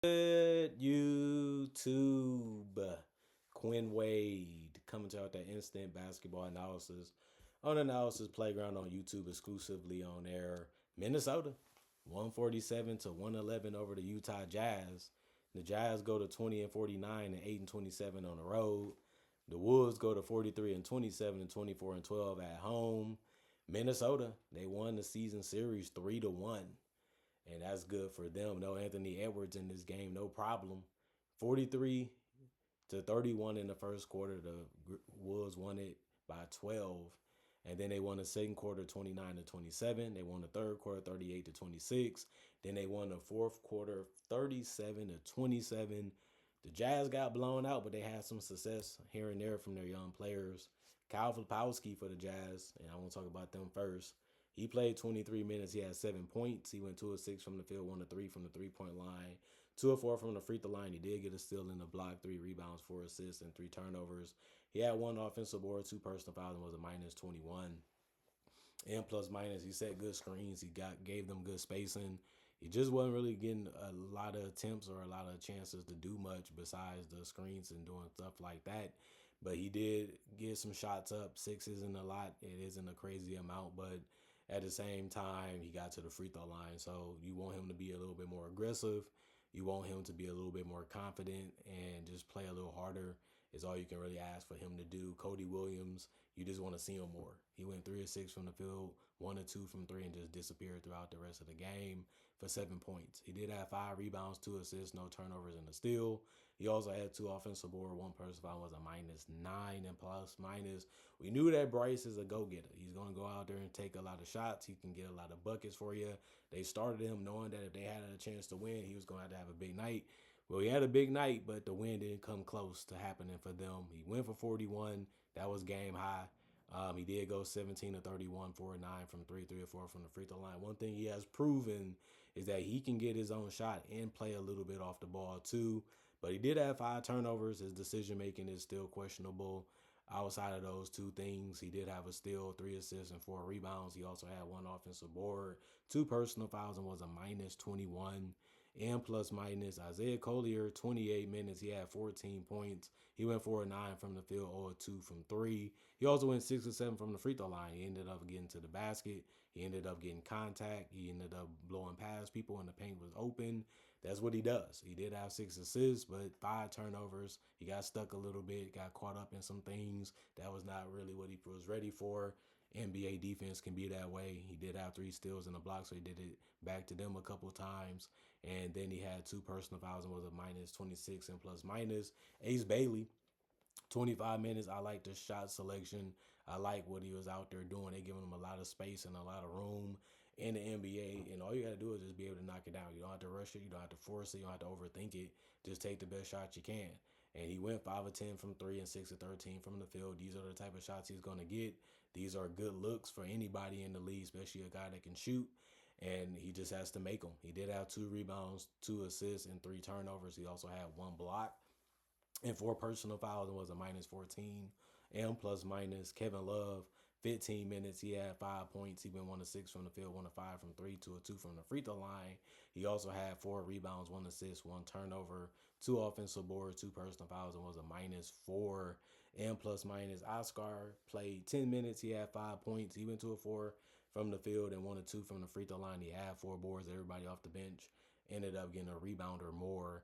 Good YouTube. Quinn Wade coming to out that instant basketball analysis on Analysis Playground on YouTube, exclusively on air. Minnesota 147 to 111 over the Utah Jazz. The Jazz go to 20 and 49 and 8 and 27 on the road. The Wolves go to 43 and 27 and 24 and 12 at home. Minnesota, they won the season series 3-1, and that's good for them. No Anthony Edwards in this game, no problem. 43 to 31 in the first quarter. The Wolves won it by 12. And then they won the second quarter 29 to 27. They won the third quarter 38 to 26. Then they won the fourth quarter 37 to 27. The Jazz got blown out, but they had some success here and there from their young players. Kyle Filipowski for the Jazz, and I want to talk about them first. He played 23 minutes. He had 7 points. He went 2 of 6 from the field, 1 of 3 from the three-point line, 2 of 4 from the free throw line. He did get a steal in the block, 3 rebounds, 4 assists, and 3 turnovers. He had 1 offensive board, 2 personal fouls, and was a minus 21. And plus minus, he set good screens. He gave them good spacing. He just wasn't really getting a lot of attempts or a lot of chances to do much besides the screens and doing stuff like that. But he did get some shots up. 6 isn't a lot. It isn't a crazy amount, but at the same time, he got to the free throw line. So you want him to be a little bit more aggressive. You want him to be a little bit more confident and just play a little harder is all you can really ask for him to do. Cody Williams, you just want to see him more. He went 3 of 6 from the field, 1 of 2 from 3, and just disappeared throughout the rest of the game for 7 points. He did have 5 rebounds, 2 assists, no turnovers, and a steal. He also had 2 offensive board, 1 personal foul, was a minus 9 and plus minus. We knew that Bryce is a go-getter. He's going to go out there and take a lot of shots. He can get a lot of buckets for you. They started him knowing that if they had a chance to win, he was going to have a big night. Well, he had a big night, but the win didn't come close to happening for them. He went for 41. That was game high. He did go 17 to 31, 4 9 from 3, 3 or 4 from the free throw line. One thing he has proven is that he can get his own shot and play a little bit off the ball too. But he did have 5 turnovers. His decision making is still questionable. Outside of those 2 things, he did have a steal, 3 assists, and 4 rebounds. He also had 1 offensive board, 2 personal fouls, and was a minus 21. And plus minus, Isaiah Collier, 28 minutes. He had 14 points. He went 4 of 9 from the field, 0 of 2 from 3. He also went 6 of 7 from the free throw line. He ended up getting to the basket. He ended up getting contact. He ended up blowing past people when the paint was open. That's what he does. He did have 6 assists, but 5 turnovers. He got stuck a little bit, got caught up in some things. That was not really what he was ready for. NBA defense can be that way. He did have 3 steals in the block, so he did it back to them a couple times. And then he had 2 personal fouls and was a minus 26 and plus minus. Ace Bailey, 25 minutes. I like the shot selection. I like what he was out there doing. They giving him a lot of space and a lot of room in the NBA. And all you got to do is just be able to knock it down. You don't have to rush it. You don't have to force it. You don't have to overthink it. Just take the best shot you can. And he went 5 of 10 from 3 and 6 of 13 from the field. These are the type of shots he's going to get. These are good looks for anybody in the league, especially a guy that can shoot. And he just has to make them. He did have 2 rebounds, 2 assists, and 3 turnovers. He also had 1 block and 4 personal fouls and was a minus 14. And plus minus, Kevin Love, 15 minutes. He had 5 points. He went 1 of 6 from the field, 1 of 5 from 3, 2 of 2 from the free throw line. He also had 4 rebounds, 1 assist, 1 turnover, 2 offensive boards, 2 personal fouls, and was a minus 4. And plus minus, Oscar played 10 minutes. He had 5 points. He went 2 of 4 from the field and 1 of 2 from the free throw line. He had 4 boards. Everybody off the bench ended up getting a rebound or more.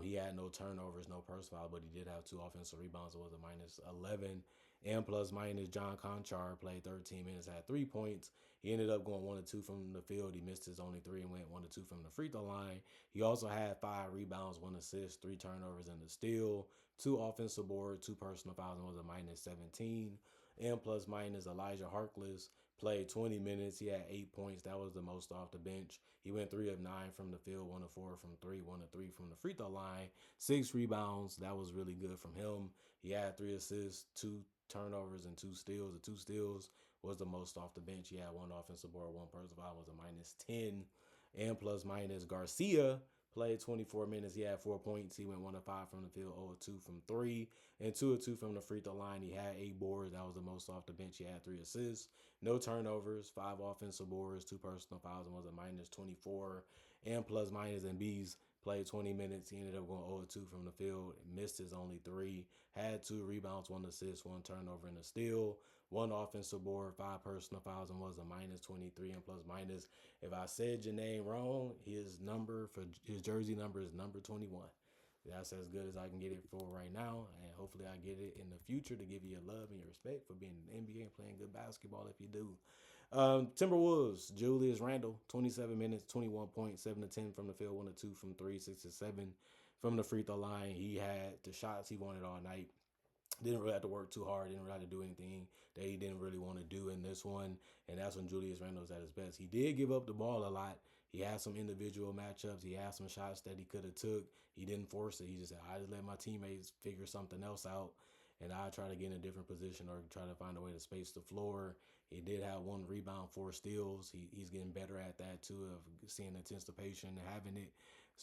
He had no turnovers, no personal foul, but he did have 2 offensive rebounds. It was a minus 11. And plus minus, John Conchar played 13 minutes, had 3 points. He ended up going 1 of 2 from the field. He missed his only 3 and went 1 of 2 from the free throw line. He also had 5 rebounds, 1 assist, 3 turnovers, and a steal, 2 offensive boards, 2 personal fouls, and was a minus 17. And plus minus, Elijah Harkless played 20 minutes. He had 8 points. That was the most off the bench. He went 3 of 9 from the field, 1 of 4 from 3, 1 of 3 from the free throw line, 6 rebounds. That was really good from him. He had 3 assists, 2 turnovers, and 2 steals. The 2 steals was the most off the bench. He had 1 offensive board, 1 personal foul, was a minus 10. And plus minus, Garcia played 24 minutes. He had 4 points. He went 1 of 5 from the field, 0 of 2 from 3, and 2 of 2 from the free throw line. He had 8 boards. That was the most off the bench. He had 3 assists, no turnovers, 5 offensive boards, 2 personal fouls, and was a minus 24. And plus minus, and B's Played 20 minutes. He ended up going 0-2 from the field. Missed his only three. Had 2 rebounds, 1 assist, 1 turnover, and a steal. 1 offensive board, 5 personal fouls, and was a minus 23 and plus minus. If I said your name wrong, his number for his jersey number is number 21. That's as good as I can get it for right now, and hopefully I get it in the future to give you your love and your respect for being in the NBA and playing good basketball if you do. Timberwolves, Julius Randle, 27 minutes, 21 points, 7 to 10 from the field, 1 to 2 from 3, 6 to 7 from the free throw line. He had the shots he wanted all night. Didn't really have to work too hard. Didn't really have to do anything that he didn't really want to do in this one. And that's when Julius Randle was at his best. He did give up the ball a lot. He had some individual matchups. He had some shots that he could have took. He didn't force it. He just said, I just let my teammates figure something else out. And I try to get in a different position or try to find a way to space the floor. He did have 1 rebound, 4 steals. He's getting better at that too, of seeing anticipation, having it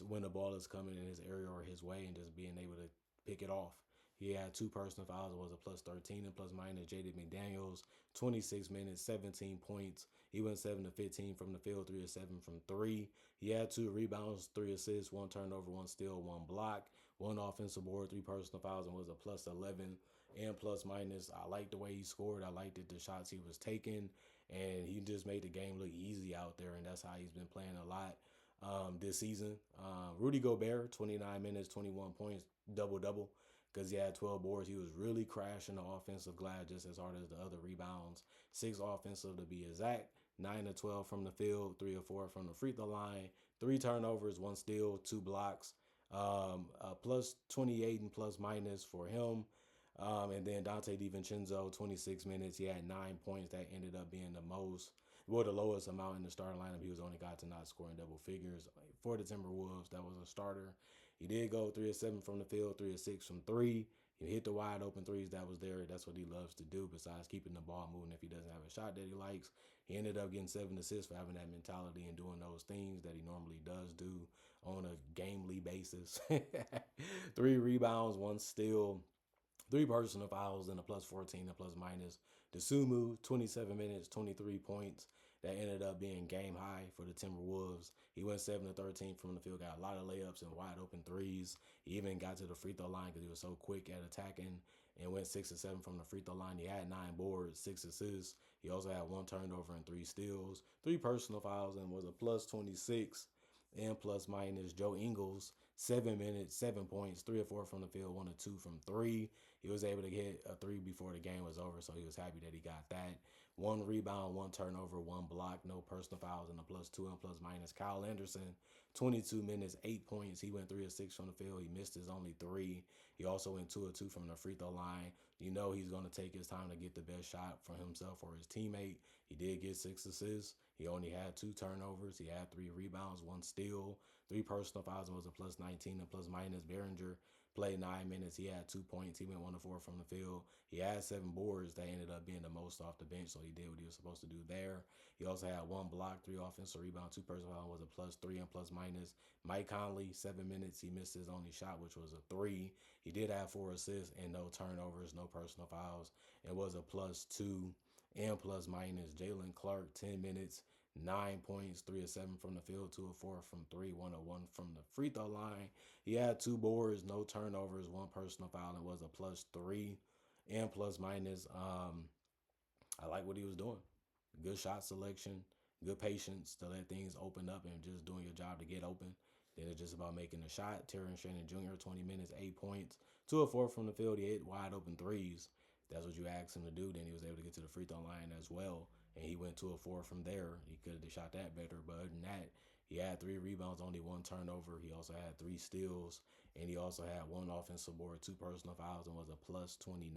when the ball is coming in his area or his way and just being able to pick it off. He had 2 personal fouls. It was a plus 13 and plus minus. Jaden McDaniels, 26 minutes, 17 points. He went 7 to 15 from the field, 3 to 7 from 3. He had 2 rebounds, 3 assists, 1 turnover, 1 steal, 1 block, 1 offensive board, 3 personal fouls, and was a plus 11 and plus minus. I liked the way he scored. I liked the shots he was taking, and he just made the game look easy out there, and that's how he's been playing a lot this season. Rudy Gobert, 29 minutes, 21 points, double-double because he had 12 boards. He was really crashing the offensive glass just as hard as the other rebounds. 6 offensive to be exact. 9 to 12 from the field, 3 or 4 from the free throw line. 3 turnovers, 1 steal, 2 blocks. Plus 28 and plus minus for him. And then Dante DiVincenzo, 26 minutes. He had 9 points. That ended up being the lowest amount in the starting lineup. He was only got to not scoring double figures for the Timberwolves. That was a starter. He did go 3 of 7 from the field, 3 of 6 from 3. He hit the wide open threes that was there. That's what he loves to do besides keeping the ball moving if he doesn't have a shot that he likes. He ended up getting 7 assists for having that mentality and doing those things that he normally does do on a gamely basis. 3 rebounds, 1 steal, 3 personal fouls, and a plus 14 and plus minus. DeSumo, 27 minutes, 23 points. That ended up being game high for the Timberwolves. He went 7 to 13 from the field, got a lot of layups and wide open threes. He even got to the free throw line because he was so quick at attacking and went 6 to 7 from the free throw line. He had 9 boards, 6 assists. He also had 1 turnover and 3 steals, 3 personal fouls, and was a plus 26 and plus minus. Joe Ingles, 7 minutes, 7 points, 3 or 4 from the field, 1 or 2 from 3. He was able to get a 3 before the game was over, so he was happy that he got that. 1 rebound, 1 turnover, 1 block, no personal fouls, and a plus 2 and plus minus. Kyle Anderson, 22 minutes, 8 points. He went 3 or 6 from the field. He missed his only 3. He also went 2 or 2 from the free throw line. You know he's going to take his time to get the best shot for himself or his teammate. He did get 6 assists. He only had 2 turnovers. He had 3 rebounds, 1 steal, 3 personal fouls, and was a plus 19 and plus minus. Behringer played 9 minutes. He had 2 points. He went 1 to 4 from the field. He had 7 boards. That ended up being the most off the bench, so he did what he was supposed to do there. He also had 1 block, 3 offensive rebounds, 2 personal fouls, was a plus 3 and plus minus. Mike Conley, 7 minutes. He missed his only shot, which was a 3. He did have 4 assists and no turnovers, no personal fouls, and was a plus 2 and plus minus. Jalen Clark, 10 minutes. 9 points, 3 of 7 from the field, 2 of 4 from 3, 1 of 1 from the free throw line. He had 2 boards, no turnovers, 1 personal foul, and was a plus 3 and plus minus. I like what he was doing. Good shot selection, good patience to let things open up and just doing your job to get open. Then it's just about making a shot. Terrence Shannon Jr., 20 minutes, 8 points, 2 of 4 from the field. He hit wide open threes. That's what you asked him to do. Then he was able to get to the free throw line as well. And he went 2 of 4 from there. He could have shot that better. But other than that, he had 3 rebounds, only 1 turnover. He also had 3 steals. And he also had 1 offensive board, 2 personal fouls, and was a plus 29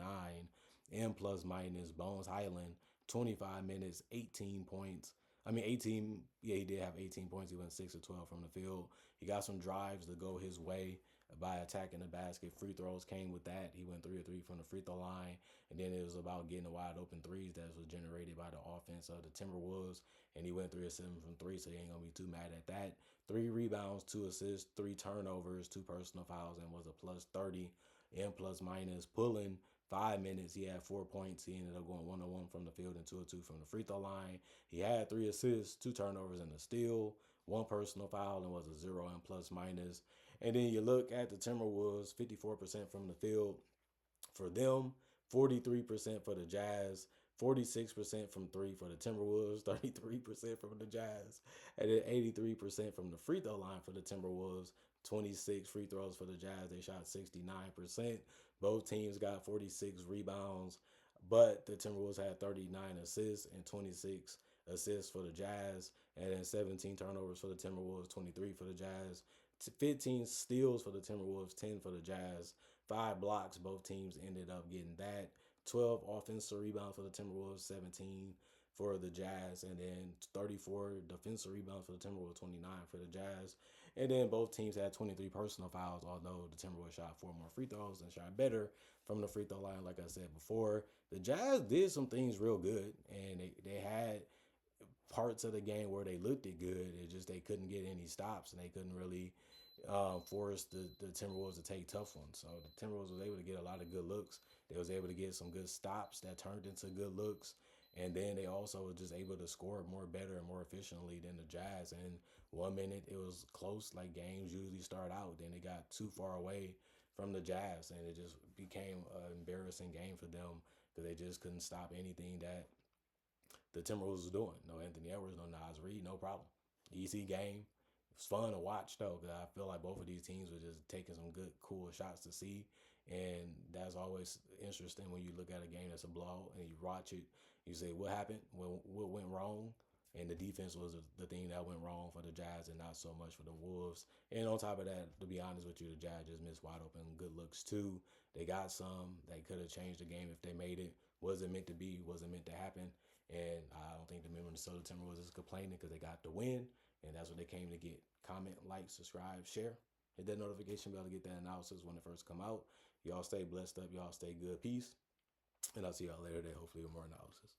and plus minus. Bones Highland, 25 minutes, 18 points. 18. Yeah, he did have 18 points. He went 6 of 12 from the field. He got some drives to go his way by attacking the basket. Free throws came with that. He went 3 of 3 from the free throw line. And then it was about getting the wide open threes that was generated by the offense of the Timberwolves. And he went 3 of 7 from 3, so he ain't going to be too mad at that. 3 rebounds, 2 assists, 3 turnovers, 2 personal fouls, and was a plus 30 and plus minus. Pulling 5 minutes, he had 4 points. He ended up going 1 of 1 from the field and 2 of 2 from the free throw line. He had 3 assists, 2 turnovers, and a steal, 1 personal foul, and was a 0 and plus minus. And then you look at the Timberwolves, 54% from the field for them, 43% for the Jazz, 46% from three for the Timberwolves, 33% from the Jazz, and then 83% from the free throw line for the Timberwolves. 26 free throws for the Jazz. They shot 69%. Both teams got 46 rebounds, but the Timberwolves had 39 assists and 26 assists for the Jazz, and then 17 turnovers for the Timberwolves, 23 for the Jazz, 15 steals for the Timberwolves, 10 for the Jazz, 5 blocks. Both teams ended up getting that. 12 offensive rebounds for the Timberwolves, 17 for the Jazz, and then 34 defensive rebounds for the Timberwolves, 29 for the Jazz. And then both teams had 23 personal fouls, although the Timberwolves shot 4 more free throws and shot better from the free throw line, like I said before. The Jazz did some things real good, and they had parts of the game where they looked it good. It just they couldn't get any stops, and they couldn't really force the Timberwolves to take tough ones. So the Timberwolves was able to get a lot of good looks. They was able to get some good stops that turned into good looks. And then they also were just able to score more better and more efficiently than the Jazz. And 1 minute it was close, like games usually start out. Then they got too far away from the Jazz, and it just became an embarrassing game for them because they just couldn't stop anything that the Timberwolves was doing. No Anthony Edwards, no Nas Reed, no problem. Easy game. It was fun to watch though, because I feel like both of these teams were just taking some good, cool shots to see, and that's always interesting when you look at a game that's a blowout and you watch it. You say what happened, what went wrong, and the defense was the thing that went wrong for the Jazz and not so much for the Wolves. And on top of that, to be honest with you, the Jazz just missed wide open good looks too. They got some. They could have changed the game if they made it. Wasn't meant to be. Wasn't meant to happen. And I don't think the Minnesota Timberwolves is complaining because they got the win, and that's what they came to get. Comment, like, subscribe, share. Hit that notification bell to get that analysis when it first come out. Y'all stay blessed up. Y'all stay good. Peace. And I'll see y'all later today, hopefully with more analysis.